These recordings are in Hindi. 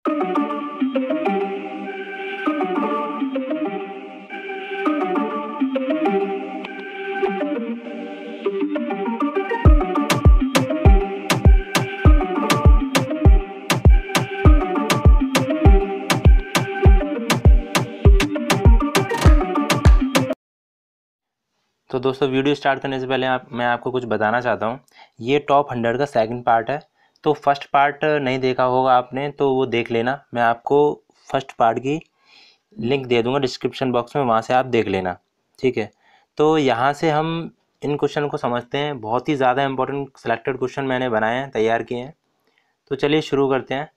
तो दोस्तों वीडियो स्टार्ट करने से पहले मैं आपको कुछ बताना चाहता हूँ। ये टॉप 100 का सेकंड पार्ट है। तो फर्स्ट पार्ट नहीं देखा होगा आपने तो वो देख लेना। मैं आपको फर्स्ट पार्ट की लिंक दे दूंगा डिस्क्रिप्शन बॉक्स में, वहाँ से आप देख लेना। ठीक है, तो यहाँ से हम इन क्वेश्चन को समझते हैं। बहुत ही ज़्यादा इंपॉर्टेंट सेलेक्टेड क्वेश्चन मैंने बनाए हैं, तैयार किए हैं। तो चलिए शुरू करते हैं।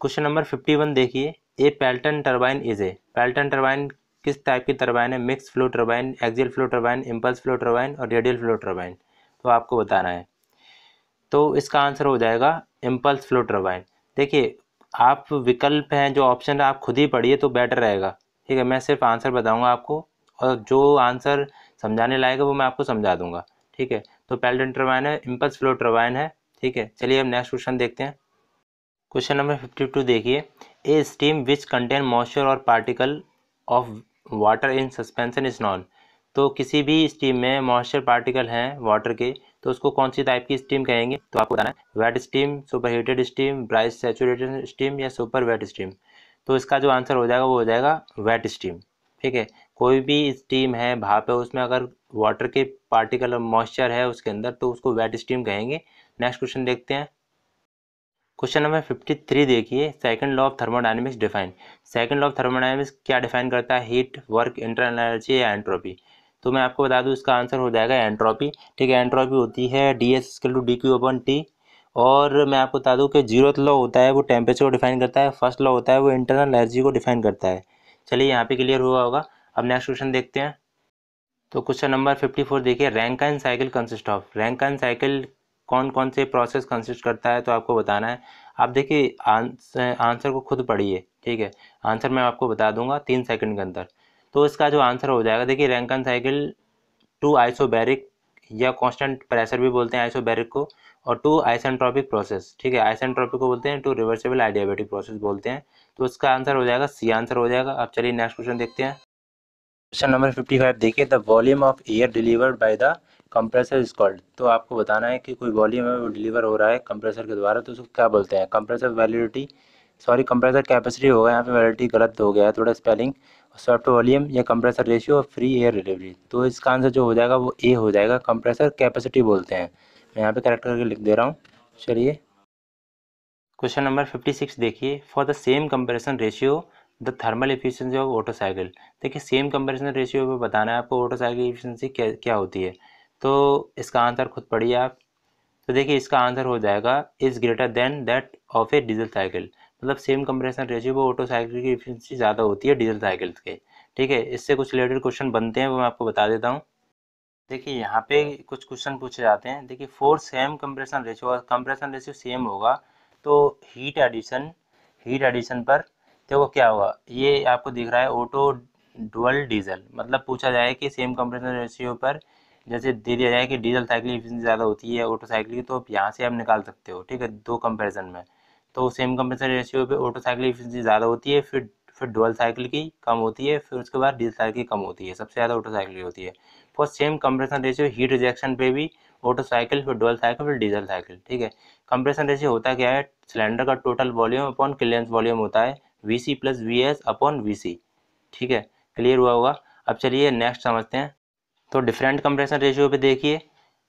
क्वेश्चन नंबर 51 देखिए। A Pelton turbine is a. Pelton turbine किस टाइप की टरबाइन है? Mixed flow turbine, axial flow turbine, impulse flow turbine और रेडियल फ्लो टरबाइन। तो आपको बताना है। तो इसका आंसर हो जाएगा इम्पल्स फ्लो टरबाइन। देखिए, आप विकल्प हैं जो ऑप्शन है आप खुद ही पढ़िए तो बेटर रहेगा। ठीक है, मैं सिर्फ आंसर बताऊंगा आपको, और जो आंसर समझाने लायक है वो मैं आपको समझा दूंगा। ठीक है, तो पेल्टन टरबाइन है, इम्पल्स फ्लो टरबाइन है। ठीक है, चलिए अब नेक्स्ट क्वेश्चन देखते हैं। क्वेश्चन नंबर 52 देखिए। ए स्टीम विच कंटेन मॉइस्चर और particle of water in suspension is non. तो किसी भी स्टीम में मॉइस्चर पार्टिकल हैं वाटर के, तो उसको कौन सी टाइप की स्टीम कहेंगे? तो आपको बताना है wet steam, super heated steam, dry saturated steam या सुपर वेट स्टीम। तो इसका जो आंसर हो जाएगा वो हो जाएगा वेट स्टीम। ठीक है, कोई भी स्टीम है, भाप है, उसमें अगर वाटर के पार्टिकल और मॉइस्चर है उसके अंदर तो उसको वेट स्टीम कहेंगे। नेक्स्ट क्वेश्चन देखते हैं। क्वेश्चन नंबर 53 देखिए। Second law of thermodynamics define. Second law of thermodynamics क्या डिफाइन करता है? हीट, वर्क, इंटरनल एनर्जी या एंट्रोपी। तो मैं आपको बता दूं इसका आंसर हो जाएगा एंट्रोपी। ठीक है, एंट्रोपी होती है ds=dq/t। और मैं आपको बता दूं कि जीरोथ लॉ होता है वो टेम्परेचर को डिफाइन करता है, फर्स्ट लॉ होता है वो इंटरनल एनर्जी को डिफाइन करता है। चलिए यहाँ पे क्लियर हुआ होगा। अब नेक्स्ट क्वेश्चन देखते हैं। तो क्वेश्चन नंबर 54 देखिए। Rankine cycle consist of. Rankine cycle कौन कौन से प्रोसेस कंसिस्ट करता है तो आपको बताना है। आप देखिए आंसर को खुद पढ़िए। ठीक है, आंसर मैं आपको बता दूंगा 3 सेकंड के अंदर। तो इसका जो आंसर हो जाएगा, देखिए रैंकाइन साइकिल टू आइसोबैरिक या कांस्टेंट प्रेशर भी बोलते हैं आइसोबैरिक को, और टू आइसेंट्रोपिक प्रोसेस। ठीक है, आइसेंट्रोपिक को बोलते हैं, टू रिवर्सिबल एडियाबैटिक प्रोसेस बोलते हैं। तो इसका आंसर हो जाएगा सी आंसर हो जाएगा। अब चलिए नेक्स्ट क्वेश्चन देखते हैं। क्वेश्चन नंबर 55 देखिए। The volume of air delivered by the compressor is called. तो आपको बताना है कि कोई वॉल्यूम है वो डिलीवर हो रहा है कंप्रेसर के द्वारा, तो उसको क्या बोलते हैं? Compressor validity, sorry compressor capacity होगा, यहाँ पे वैलिडिटी गलत हो गया है थोड़ा स्पेलिंग। सॉफ्ट वॉल्यूम या कंप्रेसर रेशियो और फ्री एयर डिलीवरी। तो इसका आंसर जो हो जाएगा वो ए हो जाएगा, कंप्रेसर कैपेसिटी बोलते हैं। मैं यहाँ पे करेक्ट करके लिख दे रहा हूँ। चलिए क्वेश्चन नंबर 56 देखिए। For the same comparison ratio the thermal efficiency of auto cycle. देखिए सेम कंपेरिजन रेशियो पे बताना है आपको ऑटो साइकिल एफिशिएंसी क्या क्या होती है। तो इसका आंसर खुद पढ़िए आप। तो देखिए इसका आंसर हो जाएगा is greater than that of A diesel cycle. मतलब सेम कंपेरिजन रेशियो पे ऑटो साइकिल की एफिशिएंसी ज़्यादा होती है डीजल साइकिल के। ठीक है, इससे कुछ रिलेटेड क्वेश्चन बनते हैं वो मैं आपको बता देता हूँ। देखिए यहाँ पे कुछ क्वेश्चन पूछे जाते हैं। देखिए फॉर सेम कंप्रेशन रेशियो, और कंप्रेशन रेशियो सेम होगा तो हीट एडिशन पर देखो क्या होगा। ये आपको दिख रहा है ऑटो डुअल डीजल। मतलब पूछा जाए कि सेम कंप्रेशन रेशियो पर जैसे दे दिया जाए कि डीजल साइकिल एफिशिएंसी ज़्यादा होती है ऑटो साइकिल की, तो आप यहाँ से आप निकाल सकते हो। ठीक है, दो कंपेरिजन में तो सेम कंप्रेशन रेशियो पे ऑटो साइकिल एफिशिएंसी ज़्यादा होती है, फिर डुअल साइकिल की कम होती है, फिर उसके बाद डीजल साइकिल की कम होती है, सबसे ज़्यादा ऑटो साइकिल की होती है। For same compression ratio heat rejection पे भी ऑटो साइकिल, फिर डुअल साइकिल, फिर डीजल साइकिल। ठीक है, कंप्रेशन रेशियो होता क्या है? सिलेंडर का total volume upon clearance volume होता है, VC plus VS upon VC. ठीक है, क्लियर हुआ होगा। अब चलिए नेक्स्ट समझते हैं। तो डिफरेंट कंप्रेशन रेशियो पे देखिए।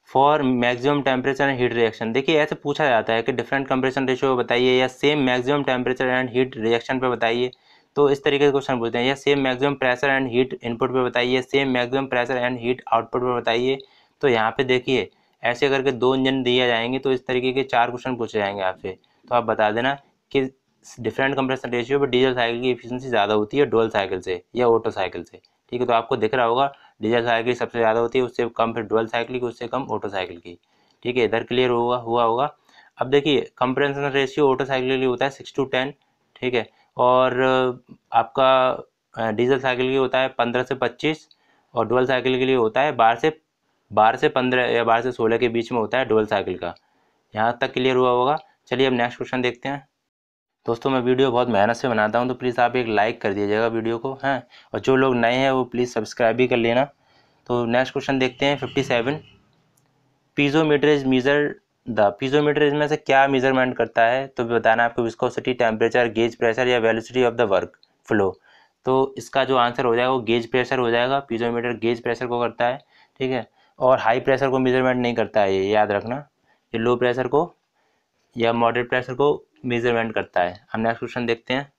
For maximum temperature and heat reaction, देखिए ऐसे पूछा जाता है कि डिफरेंट कंप्रेशन रेशियो बताइए या same maximum temperature and heat reaction पे बताइए। तो इस तरीके से क्वेश्चन पूछते हैं, या same maximum pressure and heat input पे बताइए, same maximum pressure and heat output पे बताइए। तो यहाँ पे देखिए ऐसे करके 2 इंजन दिए जाएंगे तो इस तरीके के 4 क्वेश्चन पूछे जाएंगे आपसे। तो आप बता देना कि डिफरेंट कंप्रेशन रेशियो पर डीजल साइकिल की एफिशिएंसी ज़्यादा होती है डुअल साइकिल से या ऑटो साइकिल से। ठीक है, तो आपको दिख रहा होगा डीजल साइकिल सबसे ज़्यादा होती है, उससे कम फिर डुअल साइकिल की, उससे कम ऑटो साइकिल की। ठीक है, इधर क्लियर हुआ होगा। अब देखिए कंप्रेशन रेशियो ऑटो साइकिल के लिए होता है 6:10। ठीक है, और आपका डीजल साइकिल के लिए होता है 15 से 25, और डुअल साइकिल के लिए होता है 12 से 15 या 12 से 16 के बीच में होता है डुअल साइकिल का। यहाँ तक क्लियर हुआ होगा। चलिए अब नेक्स्ट क्वेश्चन देखते हैं। दोस्तों मैं वीडियो बहुत मेहनत से बनाता हूँ, तो प्लीज़ आप एक लाइक कर दीजिएगा वीडियो को, हैं। और जो लोग नए हैं वो प्लीज़ सब्सक्राइब भी कर लेना। तो नेक्स्ट क्वेश्चन देखते हैं 57। Piezometer is measure the piezometer इसमें से क्या मेजरमेंट करता है? तो बताना है आपको विस्कोसिटी, टेम्परेचर, गेज प्रेशर या velocity of the work flow. तो इसका जो आंसर हो जाएगा वो गेज प्रेशर हो जाएगा। पीजोमीटर गेज प्रेशर को करता है, ठीक है। और हाई प्रेशर को मेजरमेंट नहीं करता है, ये याद रखना। ये लो प्रेशर को या मॉडरेट प्रेशर को मेजरमेंट करता है। हम नेक्स्ट क्वेश्चन देखते हैं।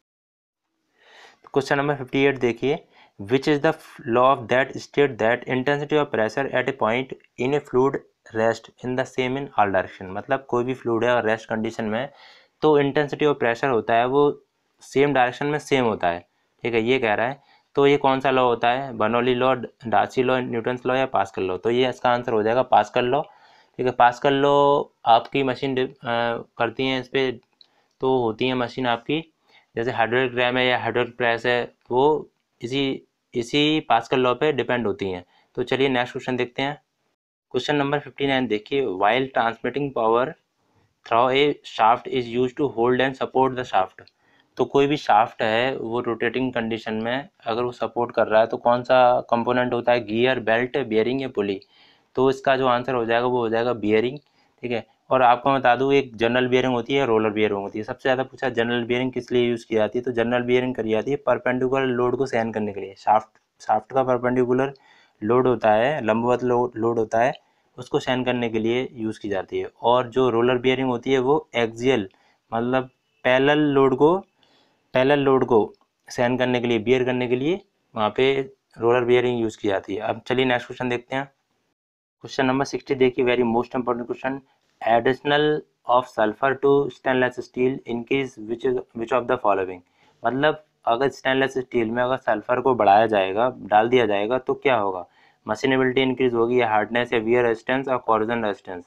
क्वेश्चन नंबर 58 देखिए, which is the law of that state that intensity of pressure at A point in A fluid rest in the same in all direction. मतलब कोई भी फ्लूइड है और रेस्ट कंडीशन में, तो इंटेंसिटी ऑफ प्रेशर होता है वो सेम डायरेक्शन में सेम होता है, ठीक है, ये कह रहा है। तो ये कौन सा लॉ होता है? Bernoulli law, Darcy law, Newton's law या पास्कल लॉ? तो ये इसका आंसर हो जाएगा पास्कल लॉ, ठीक है। पास्कल लॉ आपकी मशीन करती हैं इस पर, तो होती है मशीन आपकी, जैसे हाइड्रोलिक रैम है या हाइड्रोलिक प्रेस है, वो इसी इसी पास्कल लॉ पे डिपेंड होती हैं। तो चलिए नेक्स्ट क्वेश्चन देखते हैं। क्वेश्चन नंबर 59 देखिए, while transmitting power through a shaft is use to hold and support the shaft. तो कोई भी शाफ्ट है वो रोटेटिंग कंडीशन में अगर वो सपोर्ट कर रहा है, तो कौन सा कंपोनेंट होता है? गियर, बेल्ट, बियरिंग या पुली? तो इसका जो आंसर हो जाएगा वो हो जाएगा बियरिंग, ठीक है। और आपको बता दूँ, एक जनरल बियरिंग होती है, रोलर बियरिंग होती है। सबसे ज़्यादा पूछा जनरल बियरिंग किस लिए यूज़ की जाती है? तो जनरल बियरिंग करी जाती है परपेंडिकुलर लोड को सहन करने के लिए। शाफ्ट का परपेंडिकुलर लोड होता है, लंबवत लोड होता है, उसको सहन करने के लिए यूज़ की जाती है। और जो रोलर बियरिंग होती है वो एक्सियल, मतलब पैरेलल लोड को सहन करने के लिए, बियर करने के लिए वहाँ पे रोलर बियरिंग यूज़ की जाती है। अब चलिए नेक्स्ट क्वेश्चन देखते हैं। क्वेश्चन नंबर 60 देखिए, very most important question. Additional of sulphur to stainless steel increase which of the following. मतलब अगर स्टेनलेस स्टील में अगर सल्फर को बढ़ाया जाएगा, डाल दिया जाएगा, तो क्या होगा? मशीनेबिलिटी इंक्रीज होगी, या हार्डनेस, या वियर रेजिस्टेंस, और कॉरोजन रेजिस्टेंस?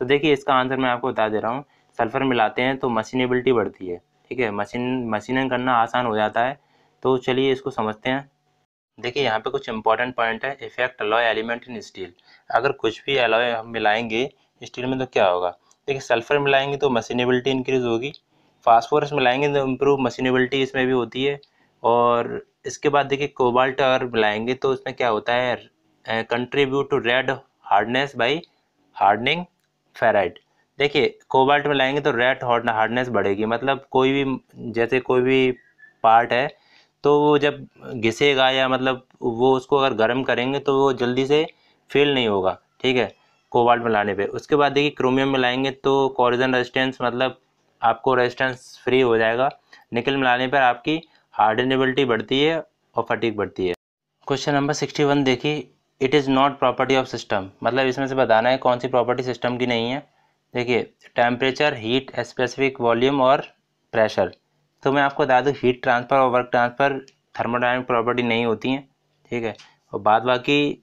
तो देखिए इसका आंसर मैं आपको बता दे रहा हूँ। सल्फर मिलाते हैं तो मशीनेबिलिटी बढ़ती है, ठीक है, मशीनिंग करना आसान हो जाता है। तो चलिए इसको समझते हैं। देखिए यहाँ पे कुछ इंपॉर्टेंट पॉइंट है। Effect alloy element in steel. अगर कुछ भी अलॉय हम मिलाएंगे स्टील में तो क्या होगा? देखिए सल्फर मिलाएंगे तो मशीनेबिलिटी इंक्रीज होगी, फास्फोरस मिलाएंगे तो इम्प्रूव मशीनेबिलिटी इसमें भी होती है। और इसके बाद देखिए कोबाल्ट अगर मिलाएंगे तो इसमें क्या होता है? Contribute to red hardness by hardening ferrite. देखिए कोबाल्ट मिलाएंगे तो रेड हार्डनेस बढ़ेगी, मतलब कोई भी, जैसे कोई भी पार्ट है तो वो जब घिसेगा या मतलब वो उसको अगर गर्म करेंगे तो वो जल्दी से फेल नहीं होगा, ठीक है, कोबाल्ट मिलाने पे। उसके बाद देखिए क्रोमियम मिलाएंगे तो कॉरोजन रेजिस्टेंस, मतलब आपको रेजिस्टेंस फ्री हो जाएगा। निकल मिलाने पर आपकी हार्डनेबिलिटी बढ़ती है और फटीग बढ़ती है। क्वेश्चन नंबर 61 देखिए, it is not property of system. मतलब इसमें से बताना है कौन सी प्रॉपर्टी सिस्टम की नहीं है। देखिए टेम्परेचर, हीट, स्पेसिफिक वॉल्यूम और प्रेशर। तो मैं आपको बता दूँ, हीट ट्रांसफ़र और वर्क ट्रांसफ़र थर्मोडायनामिक प्रॉपर्टी नहीं होती हैं, ठीक है, और बाद बाकी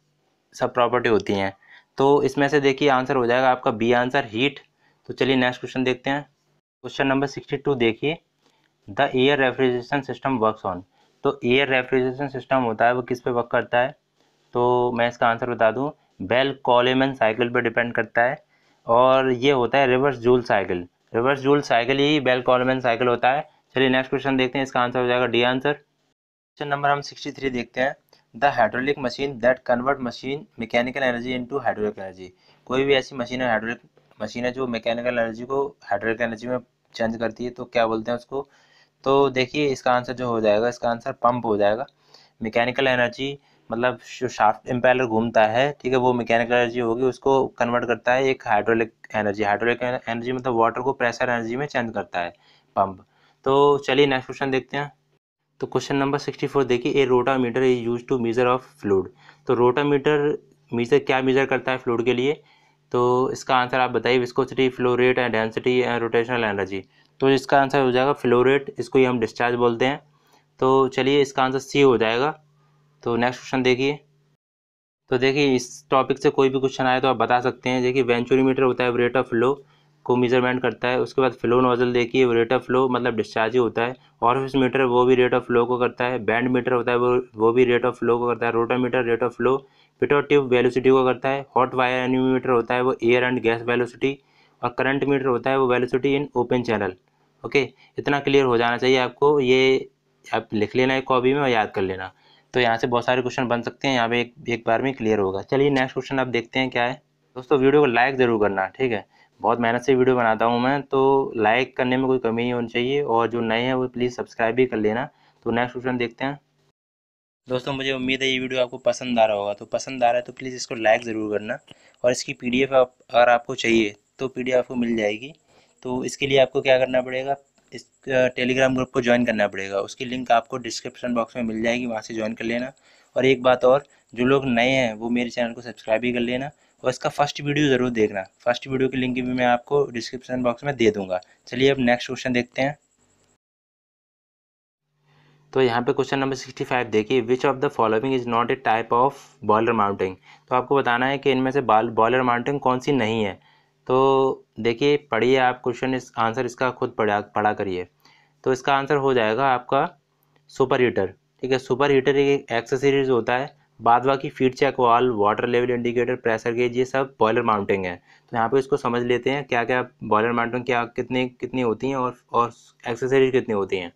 सब प्रॉपर्टी होती हैं। तो इसमें से देखिए आंसर हो जाएगा आपका बी आंसर, हीट। तो चलिए नेक्स्ट क्वेश्चन देखते हैं। क्वेश्चन नंबर 62 देखिए, the air refrigeration system works on. तो एयर रेफ्रिजरेशन सिस्टम होता है वो किस पे वर्क करता है? तो मैं इसका आंसर बता दूं, बेल कॉलेमन साइकिल पर डिपेंड करता है। और ये होता है reverse Joule cycle. Reverse Joule cycle ही बेल कॉलेमन साइकिल होता है। चलिए नेक्स्ट क्वेश्चन देखते हैं, इसका आंसर हो जाएगा डी आंसर। क्वेश्चन नंबर हम 63 देखते हैं। The hydraulic machine that convert machine mechanical energy into hydraulic energy. कोई भी ऐसी मशीन है, हाइड्रोलिक मशीन है, जो मैकेनिकल एनर्जी को हाइड्रोलिक एनर्जी में चेंज करती है, तो क्या बोलते हैं उसको? तो देखिए इसका आंसर जो हो जाएगा, इसका आंसर पंप हो जाएगा। मैकेनिकल एनर्जी मतलब जो शाफ्ट इम्पेलर घूमता है, ठीक है, वो मैकेनिकल एनर्जी होगी, उसको कन्वर्ट करता है एक हाइड्रोलिक एनर्जी। हाइड्रोलिक एनर्जी मतलब वाटर को प्रेशर एनर्जी में चेंज करता है पंप। तो चलिए नेक्स्ट क्वेश्चन देखते हैं। तो क्वेश्चन नंबर 64 देखिए, a rotameter is use to measure of fluid. तो रोटामीटर मेजर क्या मेजर करता है फ्लूइड के लिए? तो इसका आंसर आप बताइए, viscosity, flow rate, and density, and rotational energy. तो इसका आंसर हो जाएगा फ्लो रेट, इसको ही हम डिस्चार्ज बोलते हैं। तो चलिए इसका आंसर सी हो जाएगा। तो नेक्स्ट क्वेश्चन देखिए। तो देखिए इस टॉपिक से कोई भी क्वेश्चन आए तो आप बता सकते हैं। देखिए वेंचुरीमीटर होता है, रेट ऑफ फ्लो को मेजरमेंट करता है। उसके बाद फ्लो नोजल देखिए, रेट ऑफ फ्लो मतलब डिस्चार्ज ही होता है। ऑरिफिस मीटर वो भी रेट ऑफ फ्लो को करता है। बैंड मीटर होता है वो भी रेट ऑफ फ्लो को करता है। Rotameter rate of flow, Pitot tube velocity को करता है। हॉट वायर एनीमोमीटर होता है वो एयर एंड गैस वेलोसिटी। और करंट मीटर होता है वो velocity in open channel. Okay, इतना क्लियर हो जाना चाहिए आपको, ये आप लिख लेना एक कॉपी में और याद कर लेना। तो यहाँ से बहुत सारे क्वेश्चन बन सकते हैं, यहाँ पे एक बार में क्लियर होगा। चलिए नेक्स्ट क्वेश्चन आप देखते हैं क्या है। दोस्तों वीडियो को लाइक ज़रूर करना, ठीक है, बहुत मेहनत से वीडियो बनाता हूँ मैं, तो लाइक करने में कोई कमी नहीं होनी चाहिए, और जो नए हैं वो प्लीज़ सब्सक्राइब भी कर लेना। तो नेक्स्ट क्वेश्चन देखते हैं। दोस्तों मुझे उम्मीद है ये वीडियो आपको पसंद आ रहा होगा, तो पसंद आ रहा है तो प्लीज़ इसको लाइक ज़रूर करना, और इसकी PDF अगर आपको चाहिए तो PDF आपको मिल जाएगी। तो इसके लिए आपको क्या करना पड़ेगा, इस टेलीग्राम ग्रुप को ज्वाइन करना पड़ेगा, उसकी लिंक आपको डिस्क्रिप्शन बॉक्स में मिल जाएगी, वहाँ से ज्वाइन कर लेना। और एक बात और, जो लोग नए हैं वो मेरे चैनल को सब्सक्राइब भी कर लेना, और इसका फर्स्ट वीडियो ज़रूर देखना, फर्स्ट वीडियो की लिंक भी मैं आपको डिस्क्रिप्शन बॉक्स में दे दूँगा। चलिए अब नेक्स्ट क्वेश्चन देखते हैं। तो यहाँ पे क्वेश्चन नंबर 65 देखिए, विच of the following is not a type of boiler mounting. तो आपको बताना है कि इनमें से बॉयलर माउंटिंग कौन सी नहीं है। तो देखिए पढ़िए आप क्वेश्चन, इस आंसर इसका खुद पढ़ा करिए। तो इसका आंसर हो जाएगा आपका सुपर हीटर, ठीक है। सुपर हीटर एक एक्सेसरीज होता है, बाद बाकी feed check valve, water level indicator, pressure gauge, ये सब बॉयलर माउंटिंग है। तो यहाँ पे इसको समझ लेते हैं क्या क्या बॉयलर माउंटिंग क्या कितनी कितनी होती हैं, और एक्सेसरीज कितनी होती हैं।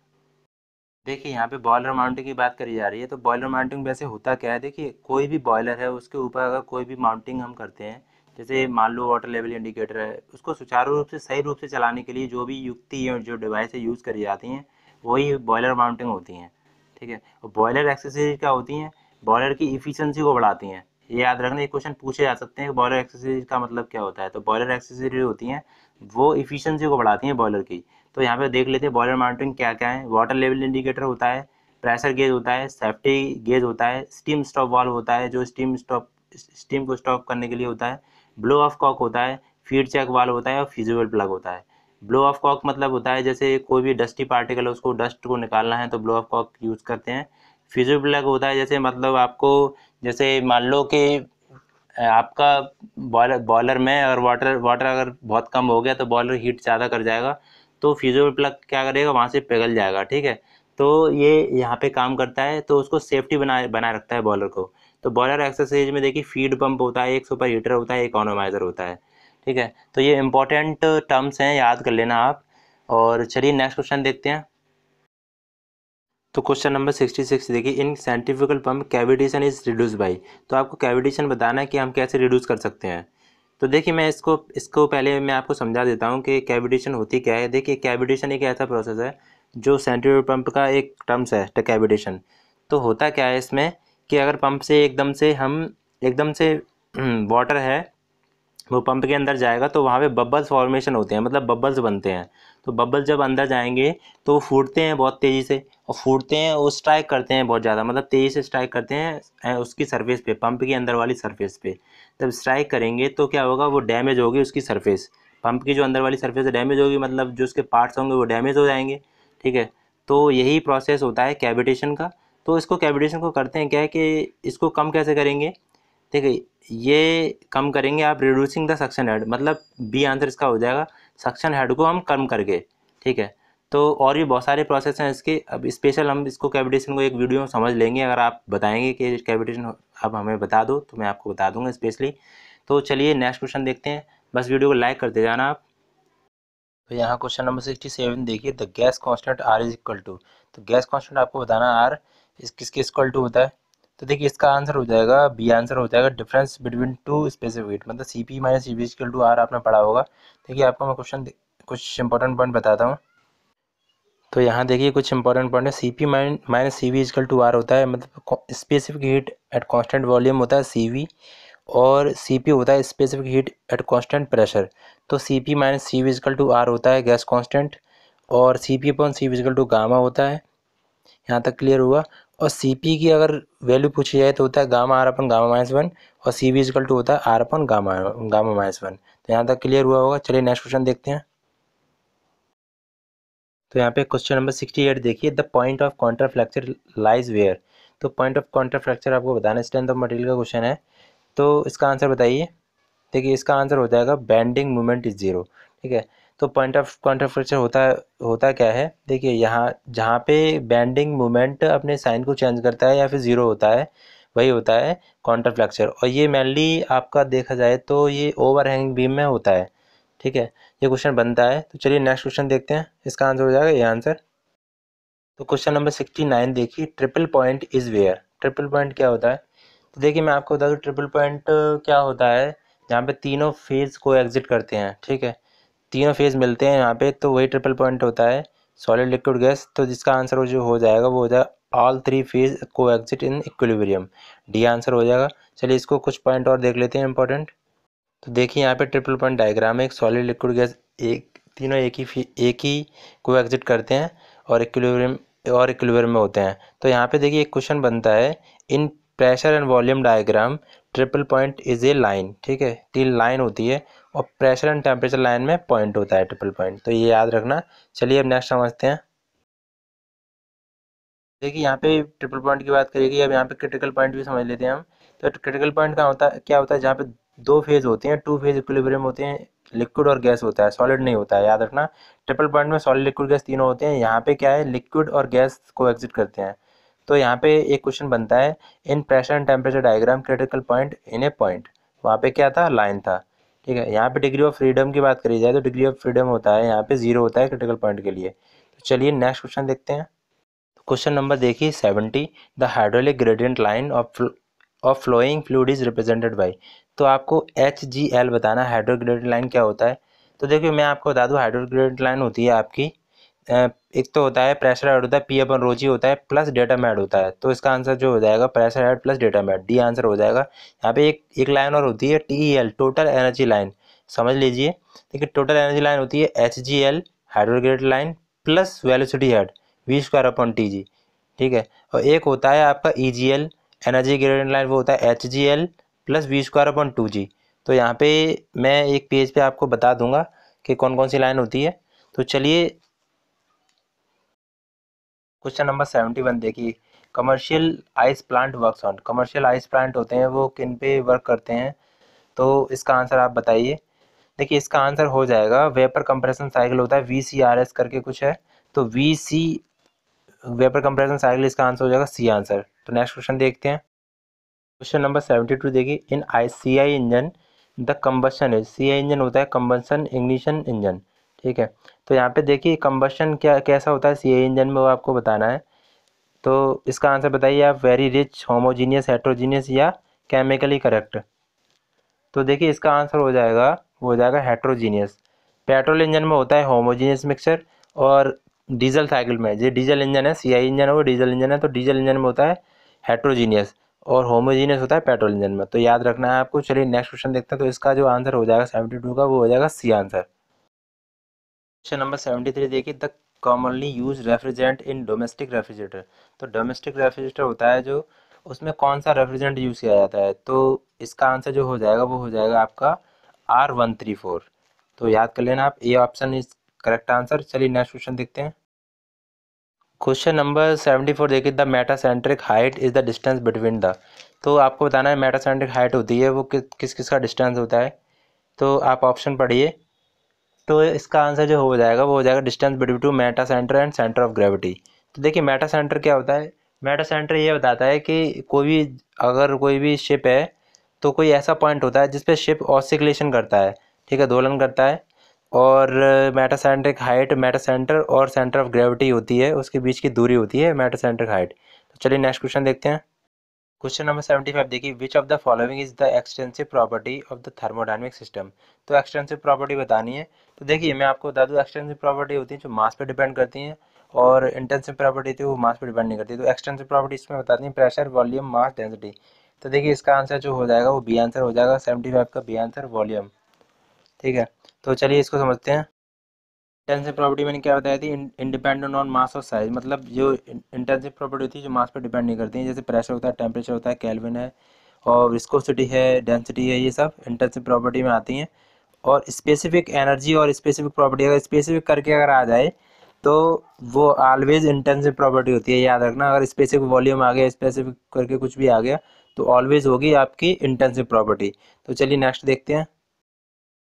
देखिए यहाँ पे बॉयलर माउंटिंग की बात करी जा रही है, तो बॉयलर माउंटिंग वैसे होता क्या है, देखिए कोई भी बॉयलर है उसके ऊपर अगर कोई भी माउंटिंग हम करते हैं, जैसे मान लो वाटर लेवल इंडिकेटर है, उसको सुचारू रूप से सही रूप से चलाने के लिए जो भी युक्ति और जो डिवाइस यूज़ करी जाती हैं वही बॉयलर माउंटिंग होती हैं, ठीक है। और बॉयलर एक्सेसरीज क्या होती हैं, बॉयलर की इफिशियंसी को बढ़ाती हैं। ये याद रखना, ये क्वेश्चन पूछे जा सकते हैं कि बॉयलर एक्सेसरीज का मतलब क्या होता है। तो बॉयलर एक्सेसरीज होती हैं वो इफिशियंसी को बढ़ाती हैं बॉयलर की। तो यहाँ पे देख लेते हैं बॉयलर माउंटिंग क्या क्या है। वाटर लेवल इंडिकेटर होता है, प्रेशर गेज होता है, सेफ्टी गेज होता है, स्टीम स्टॉप वाल्व होता है जो स्टीम को स्टॉप करने के लिए होता है, ब्लो ऑफ कॉक होता है, फीड चेक वाल्व होता है, और फ्यूजिबल प्लग होता है। ब्लो ऑफ कॉक मतलब होता है जैसे कोई भी डस्टी पार्टिकल है उसको डस्ट को निकालना है तो ब्लो ऑफ कॉक यूज़ करते हैं। फ्यूजिबल प्लग होता है जैसे मतलब आपको, जैसे मान लो कि आपका बॉयलर में अगर वाटर वाटर अगर बहुत कम हो गया तो बॉयलर हीट ज़्यादा कर जाएगा, तो फ्यूजिबल प्लग क्या करेगा, वहाँ से पिघल जाएगा, ठीक है। तो ये यहाँ पे काम करता है, तो उसको सेफ्टी बनाए बनाए रखता है बॉयलर को। तो बॉयलर एक्सरसाइज में देखिए फीड पंप होता है, एक सुपर हीटर होता है, एक इकोनोमाइजर होता है, ठीक है। तो ये इंपॉर्टेंट टर्म्स हैं, याद कर लेना आप। और चलिए नेक्स्ट क्वेश्चन देखते हैं। तो क्वेश्चन नंबर 66 देखिए, in centrifugal pump cavitation is reduce by. तो आपको कैविटेशन बताना है कि हम कैसे रिड्यूस कर सकते हैं। तो देखिए मैं इसको इसको पहले मैं आपको समझा देता हूँ कि कैविटेशन होती क्या है। देखिए कैविटेशन एक ऐसा प्रोसेस है जो सेंट्रीफ्यूगल पंप का एक टर्म्स है कैविटेशन। तो होता क्या है इसमें कि अगर पंप से एकदम से वाटर है वो पंप के अंदर जाएगा तो वहाँ पे बबल्स फॉर्मेशन होते हैं, मतलब बबल्स बनते हैं। तो बबल्स जब अंदर जाएंगे तो वो फूटते हैं बहुत तेज़ी से, और फूटते हैं वो स्ट्राइक करते हैं बहुत ज़्यादा, मतलब तेज़ी से स्ट्राइक करते हैं उसकी सरफेस पे, पंप के अंदर वाली सरफेस पे। जब स्ट्राइक करेंगे तो क्या होगा, वो डैमेज होगी उसकी सरफेस, पंप की जो अंदर वाली सरफेस डैमेज होगी, मतलब जो उसके पार्ट्स होंगे वो डैमेज हो जाएंगे, ठीक है। तो यही प्रोसेस होता है कैविटेशन का। तो इसको कैविटेशन को करते हैं क्या है कि इसको कम कैसे करेंगे, देखिए ये कम करेंगे आप रिड्यूसिंग द सक्शन हेड, मतलब बी आंसर इसका हो जाएगा, सक्शन हेड को हम कम करके, ठीक है। तो और भी बहुत सारे प्रोसेस हैं इसके, अब स्पेशल हम इसको कैविटेशन को एक वीडियो में समझ लेंगे। अगर आप बताएंगे कि कैविटेशन अब हमें बता दो तो मैं आपको बता दूंगा स्पेशली। तो चलिए नेक्स्ट क्वेश्चन देखते हैं, बस वीडियो को लाइक करते जाना आप। तो यहाँ क्वेश्चन नंबर 67 देखिए, the gas constant R is equal to. तो गैस कांस्टेंट आपको बताना आर इस किसके इक्वल टू होता है। तो देखिए इसका आंसर हो जाएगा, बी आंसर हो जाएगा, difference between two specific heat, मतलब C P minus C B equal to R आपने पढ़ा होगा। देखिए आपको मैं क्वेश्चन कुछ इंपॉर्टेंट पॉइंट बताता हूँ। तो यहाँ देखिए कुछ इंपॉर्टेंट पॉइंट है, C P minus C V equal to R होता है, मतलब specific heat at constant volume होता है सी वी, और सी पी होता है specific heat at constant pressure. तो C P minus C V equal to R होता है गैस कांस्टेंट, और C P upon C V equal to gamma होता है। यहाँ तक क्लियर हुआ। और सी पी की अगर वैल्यू पूछी जाए तो होता है gamma R upon gamma minus one, और सी वी इक्वल टू होता है R upon gamma gamma minus one. तो यहाँ तक क्लियर हुआ होगा। चलिए नेक्स्ट क्वेश्चन देखते हैं। तो यहाँ पे क्वेश्चन नंबर 68 देखिए, the point of counter fracture lies where. तो पॉइंट ऑफ काउंटर फ्रैक्चर आपको बताना, स्ट्रेंथ ऑफ मटेरियल का क्वेश्चन है। तो इसका आंसर बताइए। देखिए इसका आंसर हो जाएगा बेंडिंग मोमेंट इज जीरो, ठीक है। तो पॉइंट ऑफ काउंटर फ्रैक्चर होता क्या है, देखिए यहाँ जहाँ पे बेंडिंग मोमेंट अपने साइन को चेंज करता है या फिर जीरो होता है वही होता है काउंटर फ्रैक्चर। और ये मेनली आपका देखा जाए तो ये ओवरहैंगिंग बीम में होता है, ठीक है, ये क्वेश्चन बनता है। तो चलिए नेक्स्ट क्वेश्चन देखते हैं, इसका आंसर हो जाएगा ये आंसर। तो क्वेश्चन नंबर 69 देखिए, triple point is where. Triple point क्या होता है? तो देखिए मैं आपको बता दूं ट्रिपल पॉइंट क्या होता है, जहाँ पे तीनों फेज को एग्जिट करते हैं, ठीक है, तीनों फेज मिलते हैं यहाँ पे, तो वही ट्रिपल पॉइंट होता है। सॉलिड लिक्विड गैस, तो जिसका आंसर वो जो हो जाएगा वो हो जाएगा ऑल थ्री फेज को exit in equilibrium, D answer हो जाएगा। चलिए इसको कुछ पॉइंट और देख लेते हैं इंपॉर्टेंट। तो देखिए यहाँ पे ट्रिपल पॉइंट डायग्राम है, एक सॉलिड लिक्विड गैस, एक तीनों एक ही को एग्जिट करते हैं और इक्विलिब्रियम में होते हैं। तो यहाँ पे देखिए एक क्वेश्चन बनता है, इन pressure and volume diagram triple point is a line, ठीक है, तीन लाइन होती है और प्रेशर एंड टेम्परेचर लाइन में पॉइंट होता है ट्रिपल पॉइंट, तो ये याद रखना। चलिए अब नेक्स्ट समझते हैं। देखिए यहाँ पे ट्रिपल पॉइंट की बात करेगी, अब यहाँ पे क्रिटिकल पॉइंट भी समझ लेते हैं हम। तो क्रिटिकल पॉइंट का होता क्या होता है, जहाँ पे दो फेज होते हैं, टू फेज इक्विलिब्रियम होते हैं, लिक्विड और गैस होता है, सॉलिड नहीं होता है, याद रखना। ट्रिपल पॉइंट में सॉलिड लिक्विड गैस तीनों होते हैं, यहाँ पे क्या है, लिक्विड और गैस को एग्जिट करते हैं। तो यहाँ पे एक क्वेश्चन बनता है, इन pressure and temperature diagram critical point in A point, वहाँ पे क्या था, लाइन था, ठीक है। यहाँ पे डिग्री ऑफ फ्रीडम की बात करी जाए तो डिग्री ऑफ फ्रीडम होता है यहाँ पे 0 होता है क्रिटिकल पॉइंट के लिए। तो चलिए नेक्स्ट क्वेश्चन देखते हैं। क्वेश्चन नंबर देखिए 70, the hydraulic gradient line of flowing fluid is represented by. तो आपको HGL बताना है, हाइड्रोलिक ग्रेडियंट लाइन क्या होता है। तो देखिए मैं आपको बता दूं, हाइड्रोलिक ग्रेडियंट लाइन होती है आपकी एक तो होता है प्रेशर ऐड होता है, P अपन रो जी होता है, प्लस डेटा ऐड होता है। तो इसका आंसर जो हो जाएगा pressure add plus data add, D answer हो जाएगा। यहाँ पे एक लाइन और होती है TEL, टोटल एनर्जी लाइन, समझ लीजिए। देखिए टोटल एनर्जी लाइन होती है HGL hydraulic gradient line plus velocity head V²/TG, ठीक है। और एक होता है आपका EGL एनर्जी ग्रेडियंट लाइन, वो होता है HGL प्लस V²/2G। तो यहाँ पे मैं एक पेज पे आपको बता दूंगा कि कौन कौन सी लाइन होती है। तो चलिए क्वेश्चन नंबर 71 देखिए, commercial ice plant works on. Commercial ice plant होते हैं वो किन पे वर्क करते हैं, तो इसका आंसर आप बताइए। देखिए इसका आंसर हो जाएगा, वेपर कंप्रेशन साइकिल होता है, VCRS करके कुछ है, तो VC वेपर कंप्रेशन साइकिल, इसका आंसर हो जाएगा सी आंसर। तो नेक्स्ट क्वेश्चन देखते हैं। क्वेश्चन नंबर 72 देखिए, इन CI engine the combustion is, CI engine होता है कंबशन इग्निशन इंजन, ठीक है। तो यहाँ पे देखिए कंबशन क्या कैसा होता है CI इंजन में, वो आपको बताना है। तो इसका आंसर बताइए आप, वेरी रिच, होमोजीनियस, हेट्रोजीनियस या केमिकली करेक्ट। तो देखिए इसका आंसर हो जाएगा, वो हो जाएगा हेट्रोजीनियस। पेट्रोल इंजन में होता है होमोजीनियस मिक्सचर, और डीजल साइकिल में, ये डीजल इंजन है, CI इंजन है वो डीजल इंजन है, तो डीजल इंजन में होता है हेट्रोजीनियस, और होमोजीनियस होता है पेट्रोल इंजन में, तो याद रखना है आपको। चलिए नेक्स्ट क्वेश्चन देखते हैं। तो इसका जो आंसर हो जाएगा 72 का, वो हो जाएगा सी आंसर। क्वेश्चन नंबर 73 देखिए, the commonly use refrigerant in domestic refrigerator. तो डोमेस्टिक रेफ्रिजरेटर होता है जो, उसमें कौन सा रेफ्रिजरेंट यूज़ किया जाता है, तो इसका आंसर जो हो जाएगा वो हो जाएगा आपका R134। तो याद कर लेना आप, A option is correct answer. चलिए नेक्स्ट क्वेश्चन देखते हैं। क्वेश्चन नंबर 74 देखिए, the metacentric height is the distance between the. तो आपको बताना है मेटासेंट्रिक हाइट होती है वो किस किस का डिस्टेंस होता है। तो आप ऑप्शन पढ़िए। तो इसका आंसर जो हो जाएगा वो हो जाएगा distance between two Meta centre and centre of gravity. तो देखिए मेटा सेंटर क्या होता है, मेटा सेंटर ये बताता है कि कोई भी, अगर कोई भी शिप है तो कोई ऐसा पॉइंट होता है जिसपे शिप ऑसिलेशन करता है, ठीक है, दोलन करता है, और Meta centric height, Meta centre और सेंटर ऑफ ग्रेविटी होती है, उसके बीच की दूरी होती है मेटा सेंट्रिक हाइट। तो चलिए नेक्स्ट क्वेश्चन देखते हैं। क्वेश्चन नंबर 75 देखिए, विच of the following is the extensive property of the thermodynamic system. तो एक्सटेंसिव प्रॉपर्टी बतानी है। तो देखिए मैं आपको बता दूं, एक्सटेंसिव प्रॉपर्टी होती है जो मास पे डिपेंड करती हैं, और इंटेंसिव प्रॉपर्टी होती है वो मास पे डिपेंड नहीं करती। तो एक्सटेंसिव प्रॉपर्टी इसमें बताती हैं प्रेशर, वॉल्यूम, मास, डेंसिटी। तो देखिए इसका आंसर जो हो जाएगा वो बी आंसर हो जाएगा, 75 का बी आंसर वॉल्यूम, ठीक है। तो चलिए इसको समझते हैं। इंटेंसिव प्रॉपर्टी मैंने क्या बताई थी, इंडिपेंडेंट ऑन मास और साइज, मतलब जो इंटेंसिव प्रॉपर्टी होती है जो मास पर डिपेंड नहीं करती है, जैसे प्रेशर होता है, टेम्परेचर होता है, केल्विन है, और विस्कोसिटी है, डेंसिटी है, ये सब इंटेंसिव प्रॉपर्टी में आती हैं। और स्पेसिफिक एनर्जी और स्पेसिफिक प्रॉपर्टी, अगर स्पेसिफिक करके अगर आ जाए तो वो ऑलवेज इंटेंसिव प्रॉपर्टी होती है, याद रखना। अगर स्पेसिफिक वॉल्यूम आ गया, स्पेसिफिक करके कुछ भी आ गया, तो ऑलवेज होगी आपकी इंटेंसिव प्रॉपर्टी। तो चलिए नेक्स्ट देखते हैं।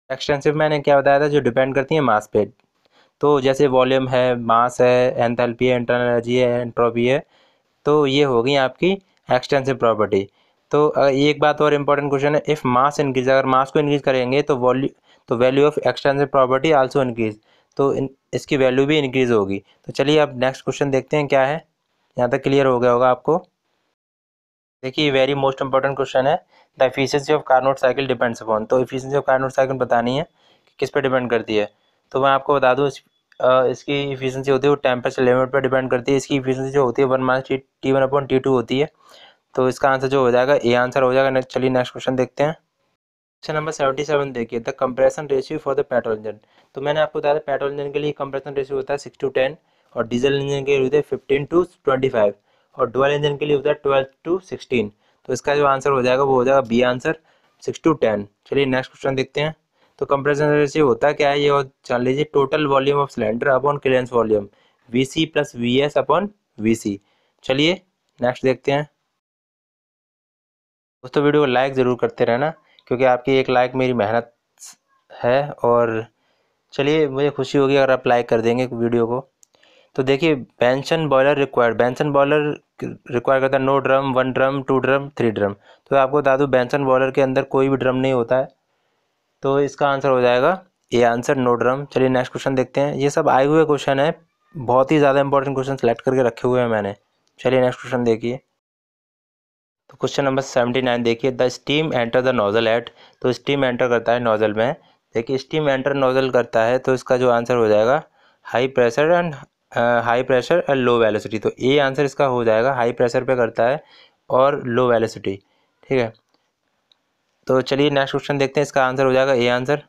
एक्सटेंसिव मैंने क्या बताया था, जो डिपेंड करती है मास पे। तो जैसे वॉल्यूम है, मास है, एंथैल्पी है, इंटरनल एनर्जी है, एंट्रोपी है, तो ये होगी आपकी एक्सटेंसिव प्रॉपर्टी। तो एक बात और इम्पोर्टेंट क्वेश्चन है, इफ़ मास इंक्रीज, अगर मास को इंक्रीज करेंगे तो तो value of extensive property also increase, तो इसकी वैल्यू भी इंक्रीज होगी। तो चलिए अब नेक्स्ट क्वेश्चन देखते हैं क्या है। यहाँ तक क्लियर हो गया होगा आपको। देखिए वेरी मोस्ट इंपॉर्टेंट क्वेश्चन है, the efficiency of Carnot cycle depends upon. तो एफिशिएंसी ऑफ कार्नोट साइकिल बतानी है कि किस पे डिपेंड करती है। तो मैं आपको बता दूँ इसकी एफिशिएंसी होती है वो टेम्परेचर लिमिट पर डिपेंड करती है। इसकी एफिशिएंसी जो होती है 1-T1/T2 होती है। तो इसका आंसर जो हो जाएगा ए आंसर हो जाएगा। चलिए नेक्स्ट क्वेश्चन देखते हैं। क्वेश्चन नंबर 77 देखिए, the compression ratio for the petrol engine. तो मैंने आपको बताया पेट्रोल इंजन के लिए कंप्रेशन रेशियो होता है 6:10 और डीजल इंजन के लिए होता है 15:25 और डुअल इंजन के लिए होता है 12:16। तो इसका जो आंसर हो जाएगा वो हो जाएगा बी आंसर 6:10। चलिए नेक्स्ट क्वेश्चन देखते हैं। तो कंप्रेशन रेशियो होता क्या है ये और जान लीजिए, total volume of cylinder upon clearance volume VC plus VS upon VC. चलिए नेक्स्ट देखते हैं। दोस्तों वीडियो को लाइक ज़रूर करते रहना क्योंकि आपकी एक लाइक मेरी मेहनत है। और चलिए मुझे खुशी होगी अगर आप लाइक कर देंगे वीडियो को। तो देखिए Benson boiler required, Benson boiler require करता है no drum, 1 drum, 2 drum, 3 drum. तो आपको बता दूँ बेंसन बॉयलर के अंदर कोई भी ड्रम नहीं होता है। तो इसका आंसर हो जाएगा ए आंसर नो ड्रम। चलिए नेक्स्ट क्वेश्चन देखते हैं। ये सब आए हुए क्वेश्चन है, बहुत ही ज़्यादा इंपॉर्टेंट क्वेश्चन सेलेक्ट करके रखे हुए हैं मैंने। चलिए नेक्स्ट क्वेश्चन देखिए। तो क्वेश्चन नंबर 79 देखिए, the steam enter the nozzle at. तो स्टीम एंटर करता है नोजल में। देखिए स्टीम एंटर नोजल करता है तो इसका जो आंसर हो जाएगा high pressure and low velocity. तो ए आंसर इसका हो जाएगा, हाई प्रेशर पे करता है और लो वेलोसिटी। ठीक है, तो चलिए नेक्स्ट क्वेश्चन देखते हैं। इसका आंसर हो जाएगा ए आंसर।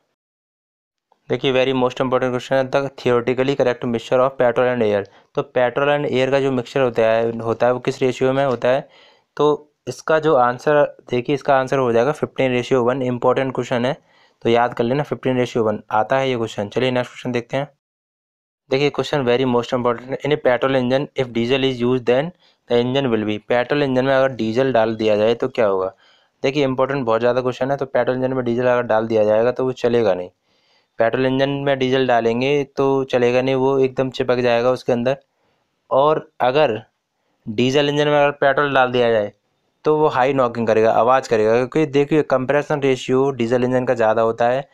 देखिए वेरी मोस्ट इंपॉर्टेंट क्वेश्चन है, the theoretically correct mixture of petrol and air. तो पेट्रोल एंड एयर का जो मिक्सचर होता है वो किस रेशियो में होता है। तो इसका जो आंसर देखिए, इसका आंसर हो जाएगा 15:1। इंपॉर्टेंट क्वेश्चन है तो याद कर लेना 15:1 आता है ये क्वेश्चन। चलिए नेक्स्ट क्वेश्चन देखते हैं। देखिए क्वेश्चन वेरी मोस्ट इंपॉर्टेंट है, in a petrol engine if diesel is use then the engine will be. Petrol engine में अगर डीजल डाल दिया जाए तो क्या होगा। देखिए इंपॉर्टेंट बहुत ज़्यादा क्वेश्चन है। तो पेट्रोल इंजन में डीजल अगर डाल दिया जाएगा तो वो चलेगा नहीं। पेट्रोल इंजन में डीजल डालेंगे तो चलेगा नहीं, वो एकदम चिपक जाएगा उसके अंदर। और अगर डीजल इंजन में अगर पेट्रोल डाल दिया जाए तो वो हाई नॉकिंग करेगा, आवाज़ करेगा। क्योंकि देखिए कंप्रेशन रेशियो डीजल इंजन का ज़्यादा होता है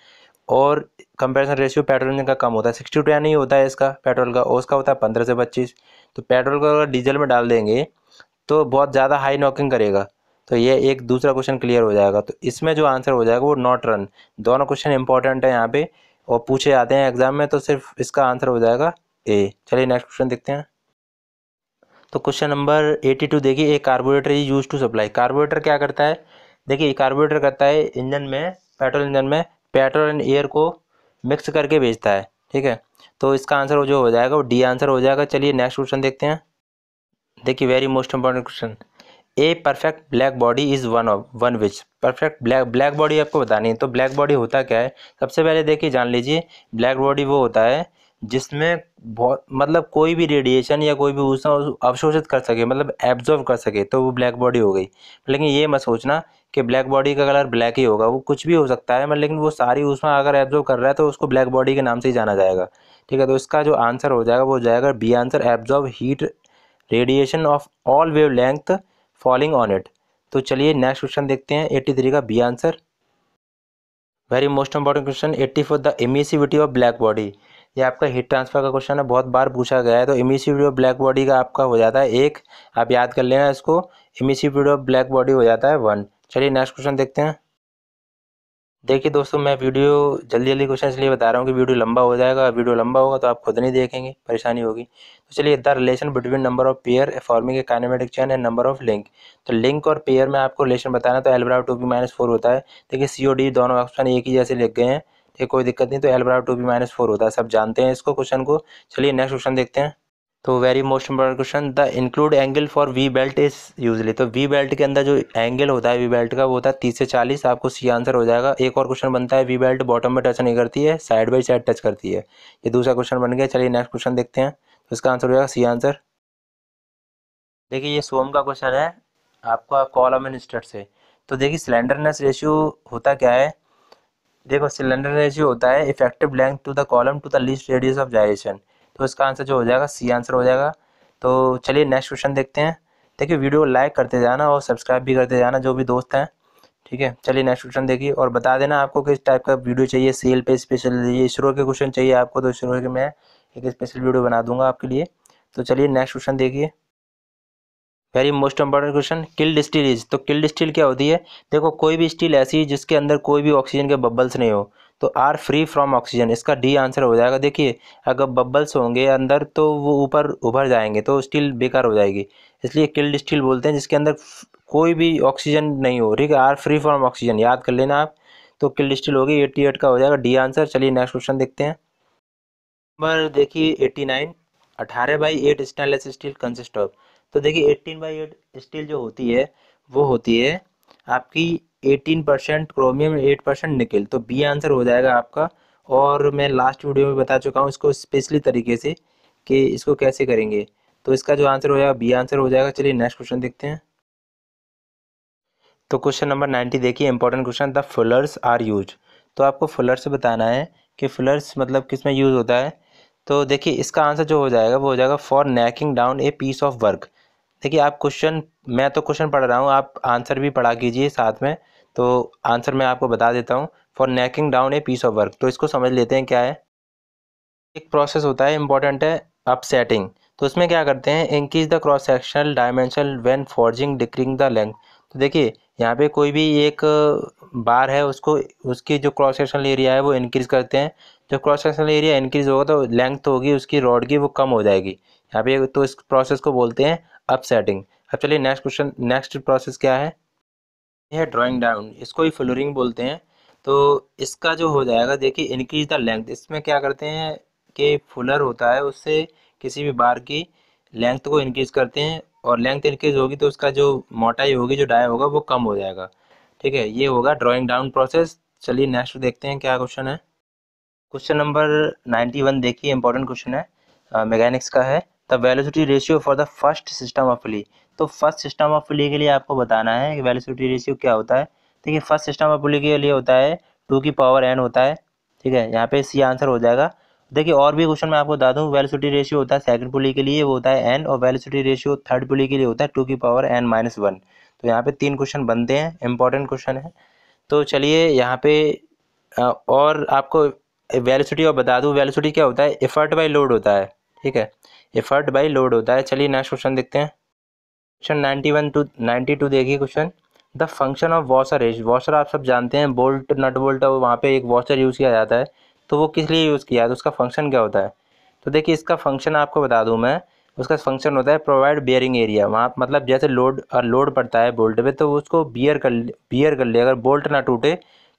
और कंप्रेशन रेशियो पेट्रोल इंजन का कम होता है। 6:10 नहीं होता है इसका पेट्रोल का, और उसका होता है 15 से 25। तो पेट्रोल को अगर डीजल में डाल देंगे तो बहुत ज़्यादा हाई नॉकिंग करेगा। तो ये एक दूसरा क्वेश्चन क्लियर हो जाएगा। तो इसमें जो आंसर हो जाएगा वो नॉट रन। दोनों क्वेश्चन इंपॉर्टेंट है यहाँ पे और पूछे जाते हैं एग्जाम में, तो सिर्फ इसका आंसर हो जाएगा ए। चलिए नेक्स्ट क्वेश्चन देखते हैं। तो क्वेश्चन नंबर 82 देखिए, एक carburettor is use to supply. Carburettor क्या करता है। देखिए कार्बोरेटर करता है इंजन में, पेट्रोल इंजन में पेट्रोल एंड एयर को मिक्स करके भेजता है। ठीक है, तो इसका आंसर जो हो जाएगा वो डी आंसर हो जाएगा। चलिए नेक्स्ट क्वेश्चन देखते हैं। देखिए very most important question, a perfect black body is one which. Perfect black body आपको बतानी है। तो ब्लैक बॉडी होता क्या है, सबसे पहले देखिए जान लीजिए। ब्लैक बॉडी वो होता है जिसमें बहुत मतलब कोई भी रेडिएशन या कोई भी ऊष्मा अवशोषित कर सके, मतलब एब्जॉर्व कर सके, तो वो ब्लैक बॉडी हो गई। लेकिन ये मत सोचना कि ब्लैक बॉडी का कलर ब्लैक ही होगा, वो कुछ भी हो सकता है। मतलब लेकिन वो सारी ऊष्मा अगर एब्जॉर्व कर रहा है तो उसको ब्लैक बॉडी के नाम से ही जाना जाएगा। ठीक है, तो इसका जो आंसर हो जाएगा वो हो जाएगा B answer, absorb heat radiation of all wave length falling on it. तो चलिए नेक्स्ट क्वेश्चन देखते हैं 83 का B answer. Very most important question 84, the emissivity of black body. ये आपका हीट ट्रांसफर का क्वेश्चन है, बहुत बार पूछा गया है। तो एमिसिविटी ऑफ ब्लैक बॉडी का आपका हो जाता है 1, आप याद कर लेना इसको। एमिसिविटी ऑफ ब्लैक बॉडी हो जाता है 1। चलिए नेक्स्ट क्वेश्चन देखते हैं। देखिए दोस्तों मैं वीडियो जल्दी जल्दी क्वेश्चन इसलिए बता रहा हूँ कि वीडियो लंबा हो जाएगा। वीडियो लंबा होगा तो आप खुद नहीं देखेंगे, परेशानी होगी। तो चलिए, the relation between number of pair forming a kinematic chain and number of link. तो लिंक और पेयर में आपको रिलेशन बताना, तो एल बराबर 2p-4 होता है। देखिए सी और डी दोनों ऑप्शन एक ही जैसे लिख गए हैं, ठीक, कोई दिक्कत नहीं। तो एल बराबर 2p-4 होता है, सब जानते हैं इसको क्वेश्चन को। चलिए नेक्स्ट क्वेश्चन देखते हैं। तो very most important question, the include angle for we belt is usually. तो वी बेल्ट के अंदर जो एंगल होता है वी बेल्ट का वो होता है 30 से 40। आपको सी आंसर हो जाएगा। एक और क्वेश्चन बनता है, वी बेल्ट बॉटम में टच नहीं करती है, साइड बाई साइड टच करती है। ये दूसरा क्वेश्चन बन गया। चलिए नेक्स्ट क्वेश्चन देखते हैं। तो इसका आंसर हो जाएगा सी आंसर। देखिए ये सोम का क्वेश्चन है आपका कॉलम एंड स्टड से। तो देखिए सिलेंडरनेस रेशियो होता क्या है। देखो सिलेंडर रेशियो होता है effective length to the column to the least radius of gyration. तो इसका आंसर जो हो जाएगा सी आंसर हो जाएगा। तो चलिए नेक्स्ट क्वेश्चन देखते हैं। देखिए वीडियो लाइक करते जाना और सब्सक्राइब भी करते जाना जो भी दोस्त हैं। ठीक है, चलिए नेक्स्ट क्वेश्चन देखिए और बता देना आपको किस टाइप का वीडियो चाहिए। सेल पे स्पेशल, ये इसरो के क्वेश्चन चाहिए आपको तो इसरो के मैं एक स्पेशल वीडियो बना दूंगा आपके लिए। तो चलिए नेक्स्ट क्वेश्चन देखिए। Very most important question, killed steel is, तो किल्ड स्टील क्या होती है। देखो कोई भी स्टील ऐसी है जिसके अंदर कोई भी ऑक्सीजन के बबल्स नहीं हो तो आर फ्री फ्रॉम ऑक्सीजन, इसका डी आंसर हो जाएगा। देखिए अगर बबल्स होंगे अंदर तो वो ऊपर उभर जाएंगे तो स्टील बेकार हो जाएगी, इसलिए किल्ड स्टील बोलते हैं जिसके अंदर कोई भी ऑक्सीजन नहीं हो। ठीक है, आर फ्री फ्रॉम ऑक्सीजन याद कर लेना आप। तो किल्ड स्टील होगी, 88 का हो जाएगा डी आंसर। चलिए नेक्स्ट क्वेश्चन देखते हैं। नंबर देखिए 89, 18/8 स्टेनलेस स्टील कंसिस्ट ऑफ, तो देखिए 18/8 स्टील जो होती है वो होती है आपकी 18% क्रोमियम 8% निकेल, तो बी आंसर हो जाएगा आपका। और मैं लास्ट वीडियो में बता चुका हूँ इसको स्पेशली तरीके से कि इसको कैसे करेंगे, तो इसका जो आंसर हो जाएगा बी आंसर हो जाएगा। चलिए नेक्स्ट क्वेश्चन देखते हैं। तो क्वेश्चन नंबर 90 देखिए, important question, the fullers are use, तो आपको फुलर्स बताना है कि फुलर्स मतलब किस में यूज़ होता है। तो देखिए इसका आंसर जो हो जाएगा वो हो जाएगा for knocking down a piece of work. देखिए आप क्वेश्चन, मैं तो क्वेश्चन पढ़ रहा हूँ, आप आंसर भी पढ़ा कीजिए साथ में। तो आंसर मैं आपको बता देता हूँ, for knocking down a piece of work, तो इसको समझ लेते हैं क्या है। एक प्रोसेस होता है इंपॉर्टेंट है अपसेटिंग, तो उसमें क्या करते हैं, increase the cross sectional dimension when forging decreasing the length. तो देखिए यहाँ पे कोई भी एक बार है उसको, उसकी जो क्रॉस सेक्शनल एरिया है वो इंक्रीज करते हैं। जब क्रॉस सेक्शनल एरिया इंक्रीज होगा तो लेंथ होगी उसकी रॉड की वो कम हो जाएगी यहाँ पे, तो इस प्रोसेस को बोलते हैं अपसेटिंग। अब चलिए नेक्स्ट क्वेश्चन, नेक्स्ट प्रोसेस क्या है, ये है ड्राइंग डाउन, इसको ही फ्लोरिंग बोलते हैं। तो इसका जो हो जाएगा देखिए इंक्रीज द लेंथ, इसमें क्या करते हैं कि फुलर होता है उससे किसी भी बार की लेंथ को इंक्रीज करते हैं, और लेंथ इंक्रीज होगी तो उसका जो मोटाई होगी जो डाया होगा वो कम हो जाएगा। ठीक है, ये होगा ड्राइंग डाउन प्रोसेस। चलिए नेक्स्ट देखते हैं क्या क्वेश्चन है। क्वेश्चन नंबर 91 देखिए, इंपॉर्टेंट क्वेश्चन है, मैकेनिक्स का है। The velocity ratio for the first system of pulley, तो फर्स्ट सिस्टम ऑफ पुली के लिए आपको बताना है कि वेलोसिटी रेशियो क्या होता है। देखिए फर्स्ट सिस्टम ऑफ पुली के लिए होता है 2 की पावर n होता है। ठीक है, यहाँ पे सी आंसर हो जाएगा। देखिए और भी क्वेश्चन मैं आपको बता दूँ, वेलोसिटी रेशियो होता है सेकंड पुली के लिए वो होता है n, और वेलोसिटी रेशियो थर्ड पुली के लिए होता है 2 की पावर n-1। तो यहाँ पे 3 क्वेश्चन बनते हैं, इंपॉर्टेंट क्वेश्चन है। तो चलिए यहाँ पे और आपको वेलोसिटी और बता दूँ, वेलोसिटी क्या होता है, एफर्ट बाय लोड होता है। ठीक है, एफर्ट बाय लोड होता है। चलिए नेक्स्ट क्वेश्चन देखते हैं। क्वेश्चन 91 टू 92 देखिए question, the function of washer is, washer आप सब जानते हैं बोल्ट नट बोल्ट, वहाँ पे एक वॉशर यूज़ किया जाता है, तो वो किस लिए यूज़ किया है, तो उसका फंक्शन क्या होता है। तो देखिए इसका फंक्शन आपको बता दूं मैं, उसका फंक्शन होता है प्रोवाइड बियरिंग एरिया, वहाँ मतलब जैसे लोड पड़ता है बोल्ट पे तो उसको बियर कर ले, अगर बोल्ट ना टूटे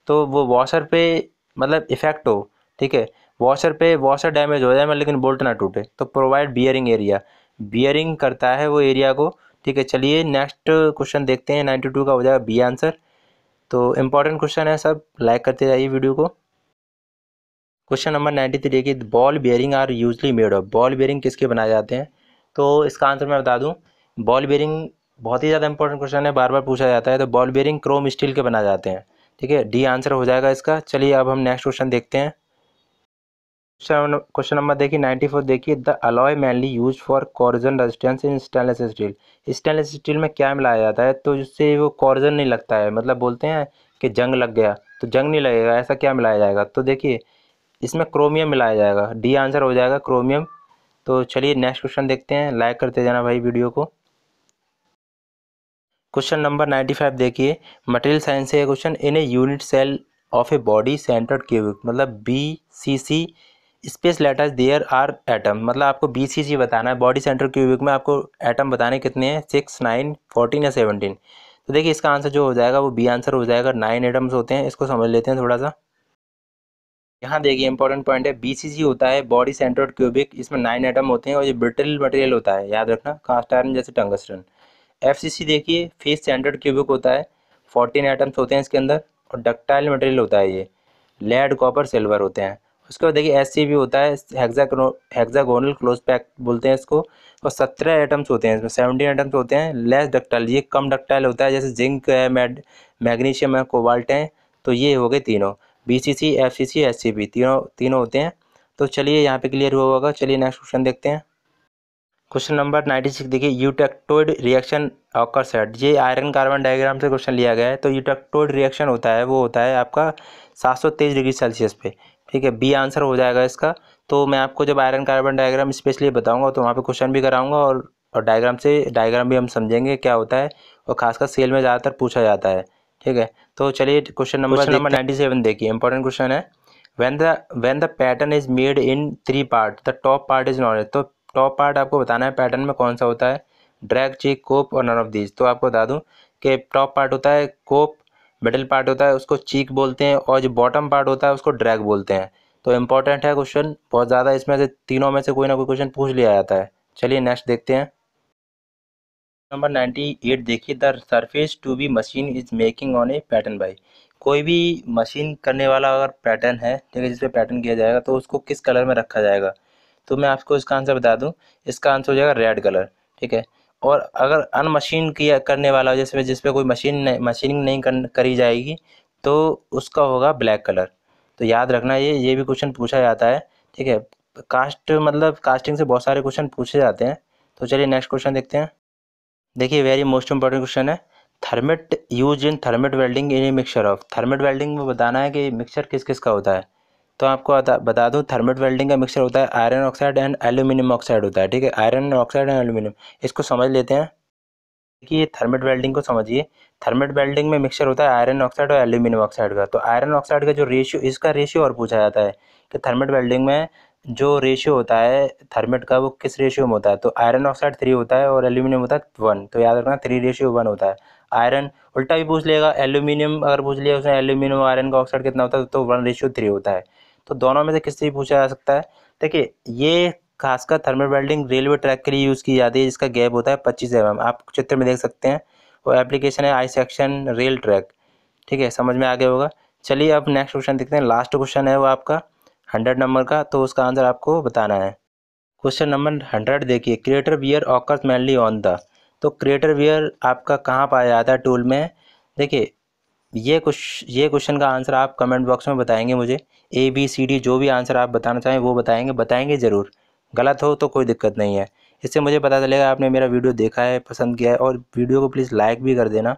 तो वो वॉशर पे मतलब इफेक्ट हो। ठीक है, वॉशर डैमेज हो जाए मतलब लेकिन बोल्ट ना टूटे, तो प्रोवाइड बियरिंग एरिया, बियरिंग करता है वो एरिया को। ठीक है, चलिए नेक्स्ट क्वेश्चन देखते हैं, 92 का हो जाएगा बी आंसर। तो इंपॉर्टेंट क्वेश्चन है, सब लाइक करते जाइए वीडियो को। क्वेश्चन नंबर 93 की, ball bearing are usually made of, ball bearing किसके बनाए जाते हैं। तो इसका आंसर मैं बता दूं, बॉल बेयरिंग बहुत ही ज़्यादा इंपॉर्टेंट क्वेश्चन है, बार बार पूछा जाता है। तो बॉल बेयरिंग क्रोम स्टील के बनाए जाते हैं। ठीक है, डी आंसर हो जाएगा इसका। चलिए अब हम नेक्स्ट क्वेश्चन देखते हैं। क्वेश्चन नंबर देखिए 94 देखिए, the alloy mainly use for corrosion resistance in stainless steel, stainless steel में क्या मिलाया जाता है तो जिससे वो कॉर्जन नहीं लगता है, मतलब बोलते हैं कि जंग लग गया तो जंग नहीं लगेगा, ऐसा क्या मिलाया जाएगा। तो देखिए इसमें क्रोमियम मिलाया जाएगा, डी आंसर हो जाएगा क्रोमियम। तो चलिए नेक्स्ट क्वेश्चन देखते हैं, लाइक करते जाना भाई वीडियो को। क्वेश्चन नंबर 95 देखिए, मटेरियल साइंस से question, in a unit cell of a body centred cubic, मतलब BCC space letters there are atom, मतलब आपको BCC बताना है, बॉडी सेंटर क्यूबिक में आपको एटम बताने कितने हैं, 6, 9, 14 या 17। तो देखिए इसका आंसर जो हो जाएगा वो बी आंसर हो जाएगा, 9 एटम्स होते हैं। इसको समझ लेते हैं थोड़ा सा। यहाँ देखिए इंपॉर्टेंट पॉइंट है, BCC होता है बॉडी सेंटर्ड क्यूबिक, इसमें 9 एटम होते हैं और ये ब्रिटल मटेरियल होता है, याद रखना, कास्ट आयरन जैसे टंगस्टन। FCC देखिए फेस सेंटर्ड क्यूबिक होता है, 14 एटम्स होते हैं इसके अंदर, और डक्टाइल मटेरियल होता है ये, लेड कॉपर सिल्वर होते हैं। उसके बाद देखिए SCB होता है, हेक्सागोनल क्लोज पैक बोलते हैं इसको, और 17 एटम्स होते हैं इसमें, 17 एटम्स होते हैं। लेस डक्टाइल, ये कम डक्टाइल होता है, जैसे जिंक है, मैग्नीशियम है, कोबाल्ट है। तो ये हो गए तीनों, BCC, FCC, SCB, तीनों तीनों होते हैं। तो चलिए यहाँ पे क्लियर हुआ होगा। चलिए नेक्स्ट क्वेश्चन देखते हैं। क्वेश्चन नंबर 96 देखिए, यूटेक्टोइड रिएक्शन ऑकर्स एट, ये आयरन कार्बन डायग्राम से क्वेश्चन लिया गया है। तो यूटेक्टोइड रिएक्शन होता है, वो होता है आपका 723 डिग्री सेल्सियस पे। ठीक है, बी आंसर हो जाएगा इसका। तो मैं आपको जब आयरन कार्बन डायग्राम स्पेशली बताऊंगा तो वहाँ पे क्वेश्चन भी कराऊंगा, और डायग्राम भी हम समझेंगे क्या होता है, और खासकर सेल में ज़्यादातर पूछा जाता है। ठीक है, तो चलिए क्वेश्चन नंबर 97 देखिए, इंपॉर्टेंट क्वेश्चन है। when the pattern is made in 3 part, the top part is known। तो टॉप पार्ट आपको बताना है पैटर्न में कौन सा होता है, ड्रैग, चीक, कोप और नन ऑफ दीज। तो आपको बता दूं कि टॉप पार्ट होता है कोप, मिडिल पार्ट होता है उसको चीक बोलते हैं, और जो बॉटम पार्ट होता है उसको ड्रैग बोलते हैं। तो इंपॉर्टेंट है क्वेश्चन बहुत ज़्यादा, इसमें से तीनों में से कोई ना कोई क्वेश्चन पूछ लिया जाता है। चलिए नेक्स्ट देखते हैं। नंबर 98 देखिए, the surface to be machine is making on a pattern by. कोई भी मशीन करने वाला अगर पैटर्न है, ठीक है, जिस पे पैटर्न किया जाएगा तो उसको किस कलर में रखा जाएगा। तो मैं आपको इसका आंसर बता दूं, इसका आंसर हो जाएगा रेड कलर। ठीक है, और अगर अनमशीन किया करने वाला जिस पे कोई मशीनिंग नहीं करी जाएगी तो उसका होगा ब्लैक कलर। तो याद रखना, ये भी क्वेश्चन पूछा जाता है। ठीक है, कास्टिंग से बहुत सारे क्वेश्चन पूछे जाते हैं। तो चलिए नेक्स्ट क्वेश्चन देखते हैं। देखिए, वेरी मोस्ट इंपॉर्टेंट क्वेश्चन है, thermite use in thermite welding in a mixture of. Thermite welding में बताना है कि मिक्सचर किस किस का होता है। तो आपको बता दूं, थर्मेट वेल्डिंग का मिक्सचर होता है iron oxide and aluminium oxide होता है। ठीक है, आयरन ऑक्साइड एंड एल्यूमिनियम, इसको समझ लेते हैं। देखिए, थर्मेट वेल्डिंग को समझिए। थर्मेट वेल्डिंग में मिक्सचर होता है आयरन ऑक्साइड और एल्यूमिनियम ऑक्साइड का। तो आयरन ऑक्साइड का जो रेशियो, इसका रेशियो और पूछा जाता है कि थर्मेट वेल्डिंग में जो रेशियो होता है थर्मेट का वो किस रेशियो में होता है। तो आयरन ऑक्साइड 3 होता है और एल्यूमिनियम होता है 1। तो याद रखना 3:1 होता है। आयरन उल्टा भी पूछ लेगा, एल्यूमिनियम अगर पूछ लिया उसने एल्यूमिनियम और आयरन का ऑक्साइड कितना होता है तो 1:3 होता है। तो दोनों में से किससे भी पूछा जा सकता है। देखिए, ये खासकर थर्मल वेल्डिंग रेलवे ट्रैक के लिए यूज़ की जाती है, जिसका गैप होता है 25 mm, आप चित्र में देख सकते हैं। और एप्लीकेशन है आई सेक्शन रेल ट्रैक। ठीक है, समझ में आ गया होगा। चलिए अब नेक्स्ट क्वेश्चन देखते हैं। लास्ट क्वेश्चन है वो आपका 100 नंबर का, तो उसका आंसर आपको बताना है। क्वेश्चन नंबर 100 देखिए, creator wear occurs mainly on the. तो क्रिएटर वियर आपका कहाँ पाया जाता है टूल में। देखिए, ये क्वेश्चन का आंसर आप कमेंट बॉक्स में बताएंगे मुझे, ABCD जो भी आंसर आप बताना चाहें वो बताएंगे ज़रूर। गलत हो तो कोई दिक्कत नहीं है, इससे मुझे पता चलेगा आपने मेरा वीडियो देखा है, पसंद किया है। और वीडियो को प्लीज़ लाइक भी कर देना,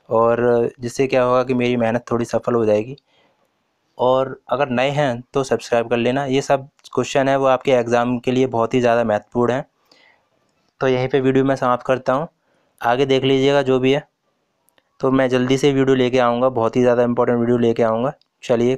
और जिससे क्या होगा कि मेरी मेहनत थोड़ी सफल हो जाएगी। और अगर नए हैं तो सब्सक्राइब कर लेना। ये सब क्वेश्चन है वो आपके एग्ज़ाम के लिए बहुत ही ज़्यादा महत्वपूर्ण है। तो यहीं पे वीडियो मैं समाप्त करता हूँ, आगे देख लीजिएगा जो भी है। तो मैं जल्दी से वीडियो लेके आऊँगा, बहुत ही ज़्यादा इंपॉर्टेंट वीडियो लेके आऊँगा। चलिए।